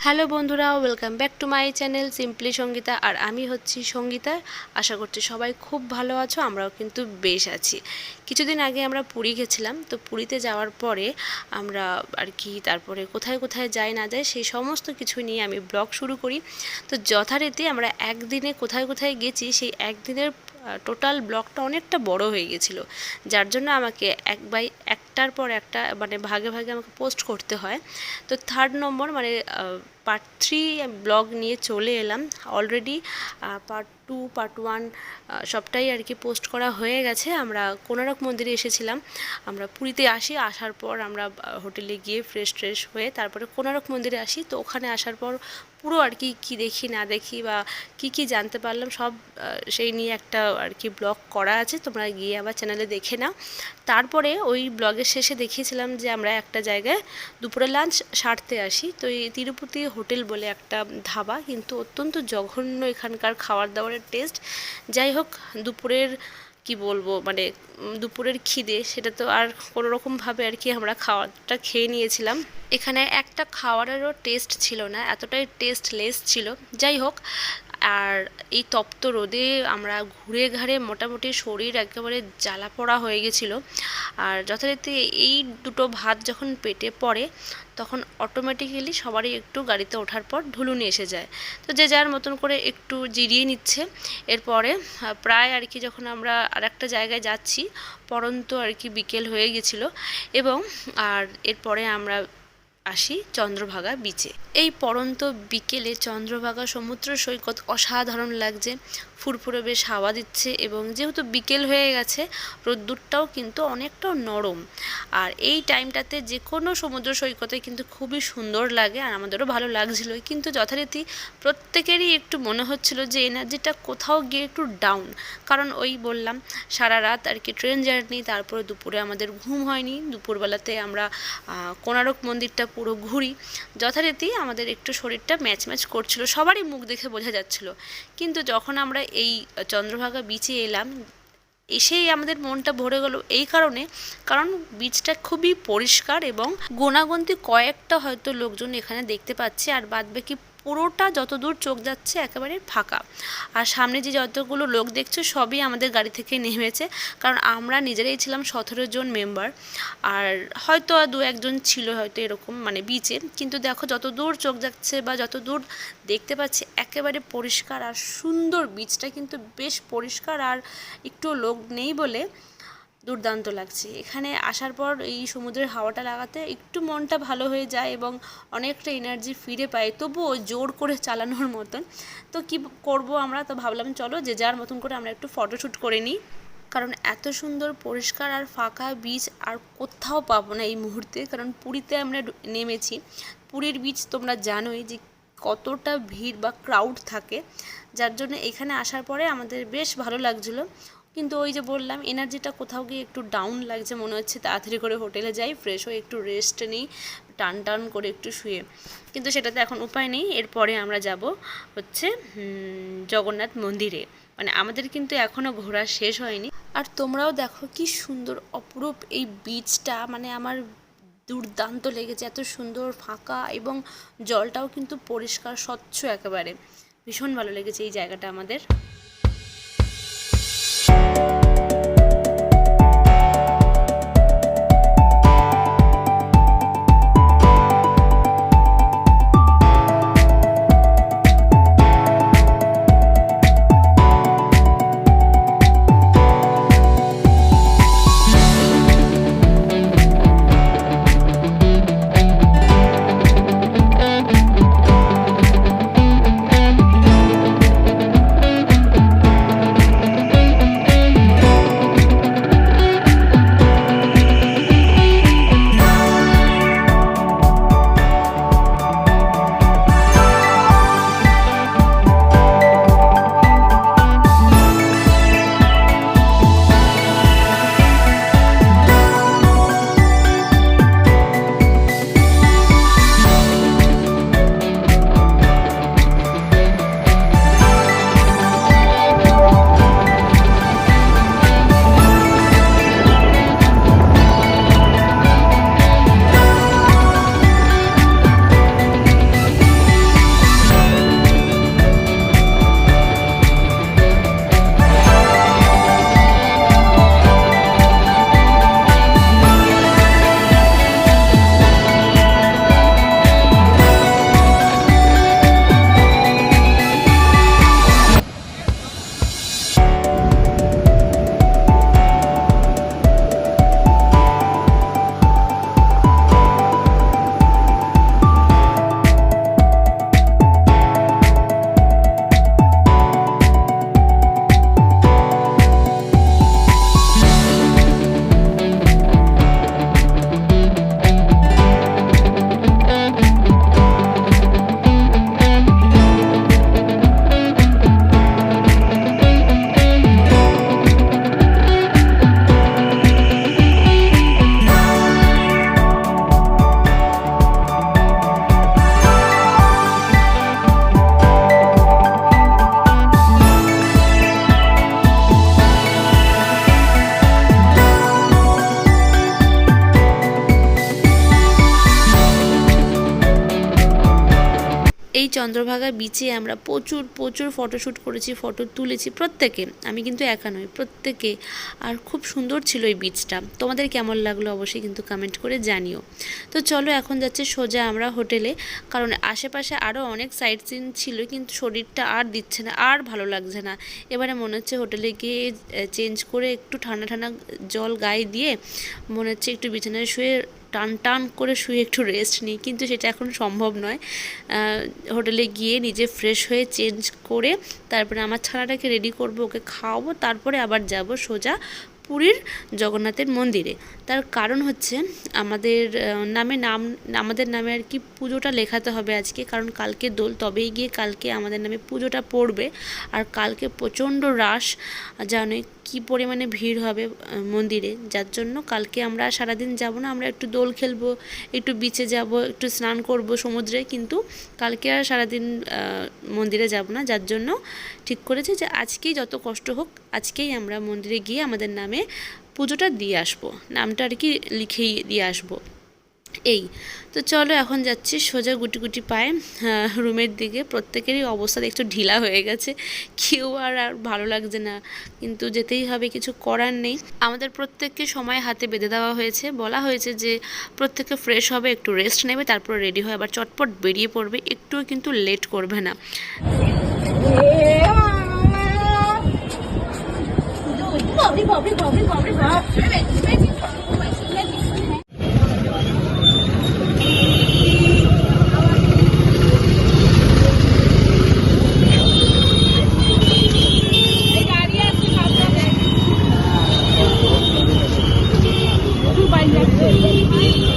Hello বন্ধুরা, welcome back to my channel simply Sangeeta. আর আমি হচ্ছি সঙ্গীতা। আশা করছি সবাই খুব ভালো আছো, আমরাও কিন্তু বেশ আছি। কিছুদিন আগে আমরা পুরী গেছিলাম, তো পুরীতে যাওয়ার পরে আমরা আর কি তারপরে কোথায় কোথায় যাই না যায় সেই সমস্ত কিছু নিয়ে আমি ব্লগ শুরু করি। তো যথারীতি আমরা একদিনে কোথায় কোথায় গেছি সেই একদিনের টোটাল ব্লগটা অনেকটা বড় হয়ে গেছিলো, যার জন্য আমাকে একটার পর একটা মানে ভাগে ভাগে আমাকে পোস্ট করতে হয়। তো থার্ড নম্বর মানে পার্ট 3 ব্লগ নিয়ে চলে এলাম। অলরেডি পার্ট 2 পার্ট 1 সবটাই আর কি পোস্ট করা হয়ে গেছে। আমরা কোনারক মন্দিরে এসেছিলাম, আমরা পুরীতে আসার পর আমরা হোটেলে গিয়ে ফ্রেশ হয়ে তারপরে কোনারক মন্দিরে আসি। তো ওখানে আসার পর পুরো আর কি কী দেখি না দেখি বা কি জানতে পারলাম সব সেই নিয়ে একটা আর কি ব্লগ করা আছে, তোমরা গিয়ে আবার চ্যানেলে দেখে নাও। তারপরে ওই ব্লগের শেষে দেখিয়েছিলাম যে আমরা একটা জায়গায় দুপুরে লাঞ্চ সারতে আসি। তো এই তিরুপতি হোটেল বলে একটা ধাবা, কিন্তু অত্যন্ত জঘন্য এখানকার খাবার দাবারের টেস্ট। যাই হোক, দুপুরের কি বলবো মানে দুপুরের খিদে সেটা তো আর কোনো রকমভাবে আর কি আমরা খাওয়াটা খেয়ে নিয়েছিলাম। এখানে একটা খাবারেরও টেস্ট ছিল না, এতটাই টেস্টলেস ছিল। যাই হোক, আর এই তপ্ত রোদে আমরা ঘুরে ঘাড়ে মোটামুটি শরীর একেবারে জ্বালা পোড়া হয়ে গেছিলো। আর যথারীতি এই দুটো ভাত যখন পেটে পড়ে তখন অটোমেটিক্যালি সবারই একটু গাড়িতে ওঠার পর ঢুলুনি এসে যায়। তো যে যার মতন করে একটু জিরিয়ে নিচ্ছে। এরপরে প্রায় আর কি যখন আমরা আর একটা জায়গায় যাচ্ছি, পরন্ত আর কি বিকেল হয়ে গেছিলো। এবং আর এরপরে আমরা আসি চন্দ্রভাগা বিচে। এই পরন্ত বিকেলে চন্দ্রভাগা সমুদ্র সৈকত অসাধারণ লাগছে, ফুরফুরে বেশ হাওয়া দিচ্ছে এবং যেহেতু বিকেল হয়ে গেছে রোদ্দুরটাও কিন্তু অনেকটা নরম। আর এই টাইমটাতে যে কোনো সমুদ্র সৈকতে কিন্তু খুবই সুন্দর লাগে, আর আমাদেরও ভালো লাগছিলো। কিন্তু যথারীতি প্রত্যেকেরই একটু মনে হচ্ছিল যে এনার্জিটা কোথাও গিয়ে একটু ডাউন, কারণ ওই বললাম সারা রাত আর কি ট্রেন জার্নি, তারপরে দুপুরে আমাদের ঘুম হয়নি। দুপুরবেলাতে আমরা কোনারক মন্দিরটা পুরো ঘুরি। যথারীতি আমাদের একটু শরীরটা ম্যাচ করছিল, সবারই মুখ দেখে বোঝা যাচ্ছিল। কিন্তু যখন আমরা এই চন্দ্রভাগা বিচে এলাম, এসেই আমাদের মনটা ভরে গেল এই কারণ বিচটা খুবই পরিষ্কার এবং গোনাগুনতি কয়েকটা হয়তো লোকজন এখানে দেখতে পাচ্ছি, আর বাদবাকি পুরোটা যতদূর চোখ যাচ্ছে একেবারে ফাঁকা। আর সামনে যে যতগুলো লোক দেখছো সবই আমাদের গাড়ি থেকে নেমেছে, কারণ আমরা নিজেরাই ছিলাম 17 জন মেম্বার। আর হয়তো দু একজন ছিল হয়তো এরকম মানে বিচে, কিন্তু দেখো যতদূর চোখ যাচ্ছে বা যতদূর দেখতে পাচ্ছি একেবারে পরিষ্কার আর সুন্দর। বিচটা কিন্তু বেশ পরিষ্কার আর একটু লোক নেই বলে দুর্দান্ত লাগছে। এখানে আসার পর এই সমুদ্রের হাওয়াটা লাগাতে একটু মনটা ভালো হয়ে যায় এবং অনেকটা এনার্জি ফিরে পাই, তবুও জোর করে চালানোর মতন। তো কি করব আমরা, তো ভাবলাম চলো যে যার মতন করে আমরা একটু ফটোশ্যুট করে নিই, কারণ এত সুন্দর পরিষ্কার আর ফাঁকা বিচ আর কোথাও পাবো না এই মুহূর্তে। কারণ পুরীতে আমরা নেমেছি, পুরীর বিচ তোমরা জানোই যে কতটা ভিড় বা ক্রাউড থাকে, যার জন্য এখানে আসার পরে আমাদের বেশ ভালো লাগছিলো। কিন্তু ওই যে বললাম এনার্জিটা কোথাও গিয়ে একটু ডাউন লাগছে, মনে হচ্ছে তাড়াতাড়ি করে হোটেলে যাই, ফ্রেশ হয়ে একটু রেস্ট নিই, টান করে একটু শুয়ে। কিন্তু সেটাতে এখন উপায় নেই। এরপরে আমরা যাব হচ্ছে জগন্নাথ মন্দিরে। মানে আমাদের কিন্তু এখনও ঘোরা শেষ হয়নি। আর তোমরাও দেখো কি সুন্দর অপরূপ এই বিচটা, মানে আমার দুর্দান্ত লেগেছে। এত সুন্দর ফাঁকা এবং জলটাও কিন্তু পরিষ্কার স্বচ্ছ একেবারে, ভীষণ ভালো লেগেছে এই জায়গাটা আমাদের। এই চন্দ্রভাগা বিচে আমরা প্রচুর প্রচুর ফটোশ্যুট করেছি, ফটো তুলেছি প্রত্যেকে, আমি কিন্তু একা নই, প্রত্যেকে। আর খুব সুন্দর ছিল এই বিচটা। তোমাদের কেমন লাগলো অবশ্যই কিন্তু কমেন্ট করে জানিও। তো চলো এখন যাচ্ছে সোজা আমরা হোটেলে, কারণ আশেপাশে আরও অনেক সাইট সিন ছিল, কিন্তু শরীরটা আর দিচ্ছে না, আর ভালো লাগছে না। এবারে মনে হচ্ছে হোটেলে গিয়ে চেঞ্জ করে একটু ঠান্ডা ঠান্ডা জল গায়ে দিয়ে মনে হচ্ছে একটু বিছানায় শুয়ে টান টান করে শুয়ে একটু রেস্ট নিই, কিন্তু সেটা এখন সম্ভব নয়। হোটেলে গিয়ে নিজে ফ্রেশ হয়ে চেঞ্জ করে তারপরে আমার ছানাটাকে রেডি করব, ওকে খাওয়াবো, তারপরে আবার যাব সোজা পুরীর জগন্নাথের মন্দিরে। তার কারণ হচ্ছে আমাদের আমাদের নামে আর কি পুজোটা লেখাতে হবে আজকে, কারণ কালকে দোল, তবেই গিয়ে কালকে আমাদের নামে পুজোটা পড়বে। আর কালকে প্রচণ্ড রাশ, জানোই কী পরিমাণে ভিড় হবে মন্দিরে, যার জন্য কালকে আমরা সারাদিন যাব না, আমরা একটু দোল খেলবো, একটু বিচে যাব, একটু স্নান করব সমুদ্রে, কিন্তু কালকে আর সারাদিন মন্দিরে যাব না। যার জন্য ঠিক করেছি যে আজকেই যত কষ্ট হোক, আজকেই আমরা মন্দিরে গিয়ে আমাদের নামে পুজোটা দিয়ে আসবো, নামটা আর কি লিখেই দিয়ে আসবো। এই তো চলো এখন যাচ্ছি সোজা গুটি গুটি পায়ে রুমের দিকে। প্রত্যেকেরই অবস্থা দেখছো ঢিলা হয়ে গেছে, কেউ আর ভালো লাগছে না, কিন্তু যেতেই হবে, কিছু করার নেই। আমাদের প্রত্যেককে সময় হাতে বেঁধে দেওয়া হয়েছে, বলা হয়েছে যে প্রত্যেকে ফ্রেশ হবে, একটু রেস্ট নেবে, তারপর রেডি হয়ে আবার চটপট বেরিয়ে পড়বে, একটুও কিন্তু লেট করবে না।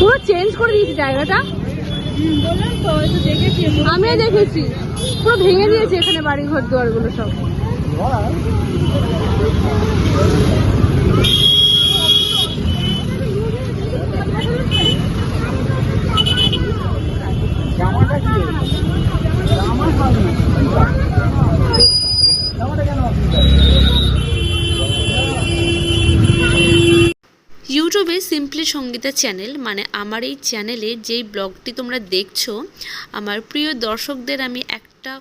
পুরো চেঞ্জ করে দিয়েছে জায়গাটা, আমিও দেখেছি, পুরো ভেঙে দিয়েছে এখানে বাড়ি ঘর দুয়ার গুলো সব। ইউটিউবে সিম্পলি সঙ্গীতা চ্যানেল, মানে আমার এই চ্যানেলে যেই ব্লগটি তোমরা দেখছো, আমার প্রিয় দর্শকদের আমি একটা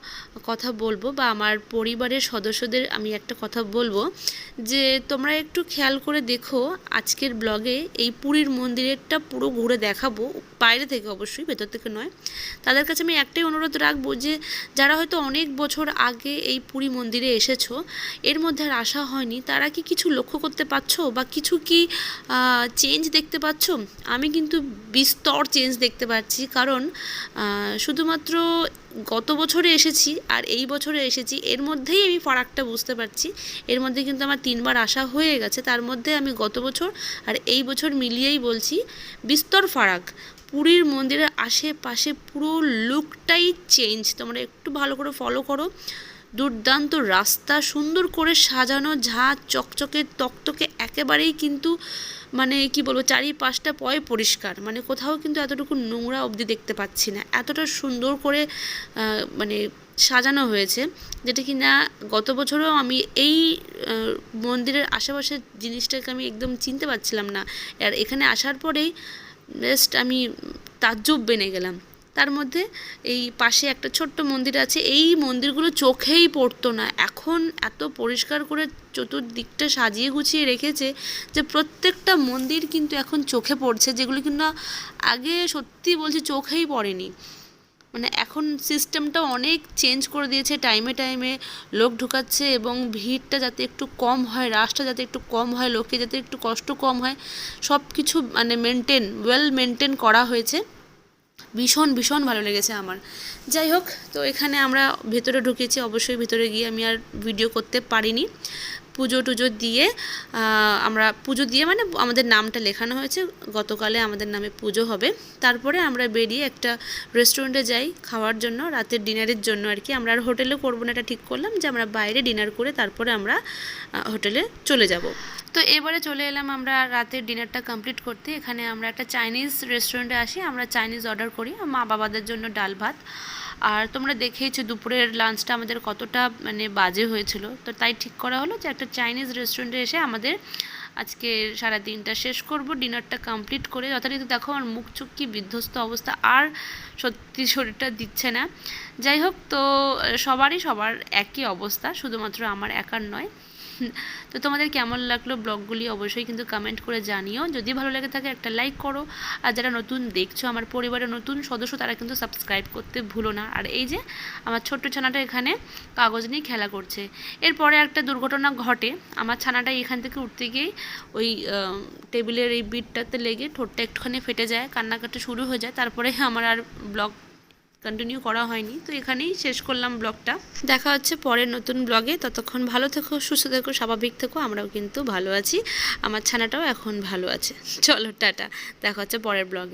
কথা বলবো, বা আমার পরিবারের সদস্যদের আমি একটা কথা বলবো, যে তোমরা একটু খেয়াল করে দেখো আজকের ব্লগে এই পুরীর মন্দিরেরটা পুরো ঘুরে দেখাবো, বাইরে থেকে অবশ্যই, ভেতর থেকে নয়। তাদের কাছে আমি একটাই অনুরোধ রাখবো, যে যারা হয়তো অনেক বছর আগে এই পুরী মন্দিরে এসেছো, এর মধ্যে আর আসা হয়নি, তারা কি কিছু লক্ষ্য করতে পারছো, বা কিছু কি চেঞ্জ দেখতে পাচ্ছ? আমি কিন্তু বিস্তর চেঞ্জ দেখতে পাচ্ছি, কারণ শুধুমাত্র গত বছরে এসেছি আর এই বছরে এসেছি, এর মধ্যেই আমি ফারাকটা বুঝতে পারছি। এর মধ্যে কিন্তু আমার 3 বার আসা হয়ে গেছে, তার মধ্যে আমি গত বছর আর এই বছর মিলিয়েই বলছি বিস্তর ফারাক। পুরীর মন্দিরের আশেপাশে পুরো লুকটাই চেঞ্জ, তোমরা একটু ভালো করে ফলো করো। দুর্দান্ত রাস্তা, সুন্দর করে সাজানো, ঝাঁ চকচকে তকতকে, একেবারেই কিন্তু মানে কি বলবো, চারিপাশটা পরিষ্কার, মানে কোথাও কিন্তু এতটুকু নোংরা অবধি দেখতে পাচ্ছি না, এতটা সুন্দর করে মানে সাজানো হয়েছে, যেটা কি না গত বছরও আমি এই মন্দিরের আশেপাশের জিনিসটাকে আমি একদম চিনতে পারছিলাম না, আর এখানে আসার পরেই জাস্ট আমি তাজ্জব বেনে গেলাম। তার মধ্যে এই পাশে একটা ছোট্ট মন্দির আছে, এই মন্দিরগুলো চোখেই পড়তো না, এখন এত পরিষ্কার করে চতুর্দিকটা সাজিয়ে গুছিয়ে রেখেছে যে প্রত্যেকটা মন্দির কিন্তু এখন চোখে পড়ছে, যেগুলো কিন্তু আগে সত্যি বলছি চোখেই পড়েনি। মানে এখন সিস্টেমটা অনেক চেঞ্জ করে দিয়েছে, টাইমে টাইমে লোক ঢুকাচ্ছে, এবং ভিড়টা যাতে একটু কম হয়, রাশটা যাতে একটু কম হয়, লোকে যাতে একটু কষ্ট কম হয়, সব কিছু মানে ওয়েল মেনটেন করা হয়েছে। ভীষণ ভীষণ ভালো লেগেছে আমার। যাই হোক, তো এখানে আমরা ভেতরে ঢুকেছি, অবশ্যই ভেতরে গিয়ে আমি আর ভিডিও করতে পারিনি। পুজো টুজো দিয়ে আমরা পুজো দিয়ে মানে আমাদের নামটা লেখানো হয়েছে, গতকালে আমাদের নামে পুজো হবে। তারপরে আমরা বেরিয়ে একটা রেস্টুরেন্টে যাই খাওয়ার জন্য, রাতের ডিনারের জন্য আর কি। আমরা আর হোটেলে করবো না, এটা ঠিক করলাম যে আমরা বাইরে ডিনার করে তারপরে আমরা হোটেলে চলে যাব। তো এবারে চলে এলাম আমরা রাতের ডিনারটা কমপ্লিট করতে। এখানে আমরা একটা চাইনিজ রেস্টুরেন্টে আসি, আমরা চাইনিজ অর্ডার করি মা বাবাদের জন্য ডাল ভাত। আর তোমরা দেখেইছো দুপুরের লাঞ্চটা আমাদের কতটা মানে বাজে হয়েছিল, তো তাই ঠিক করা হলো যে একটা চাইনিজ রেস্টুরেন্টে এসে আমাদের আজকে সারা দিনটা শেষ করব, ডিনারটা কমপ্লিট করে। যথারীতি দেখো আমার মুখ চোখ কি বিধ্বস্ত অবস্থা, আর সত্যি শরীরটা দিচ্ছে না। যাই হোক, তো সবার একই অবস্থা, শুধুমাত্র আমার একার নয়। তো তোমাদের কেমন লাগলো ব্লগগুলি অবশ্যই কিন্তু কমেন্ট করে জানিও। যদি ভালো লেগে থাকে একটা লাইক করো, আর যারা নতুন দেখছো, আমার পরিবারের নতুন সদস্য, তারা কিন্তু সাবস্ক্রাইব করতে ভুলো না। আর এই যে আমার ছোট্ট ছানাটা এখানে কাগজ নিয়ে খেলা করছে। এরপরে একটা দুর্ঘটনা ঘটে, আমার ছানাটা এখান থেকে উঠতে গিয়েই ওই টেবিলের এই বিটটাতে লেগে ঠোঁটটা একটুখানি ফেটে যায়, কান্নাকাটি শুরু হয়ে যায়। তারপরে আমার আর ব্লগ কন্টিনিউ করা হয়নি। তো এখানেই শেষ করলাম ব্লগটা। দেখা হচ্ছে পরের নতুন ব্লগে। ততক্ষণ ভালো থেকো, সুস্থ থেকো, স্বাভাবিক থেকো। আমরাও কিন্তু ভালো আছি, আমার ছানাটাও এখন ভালো আছে। চলো টাটা, দেখা হচ্ছে পরের ব্লগে।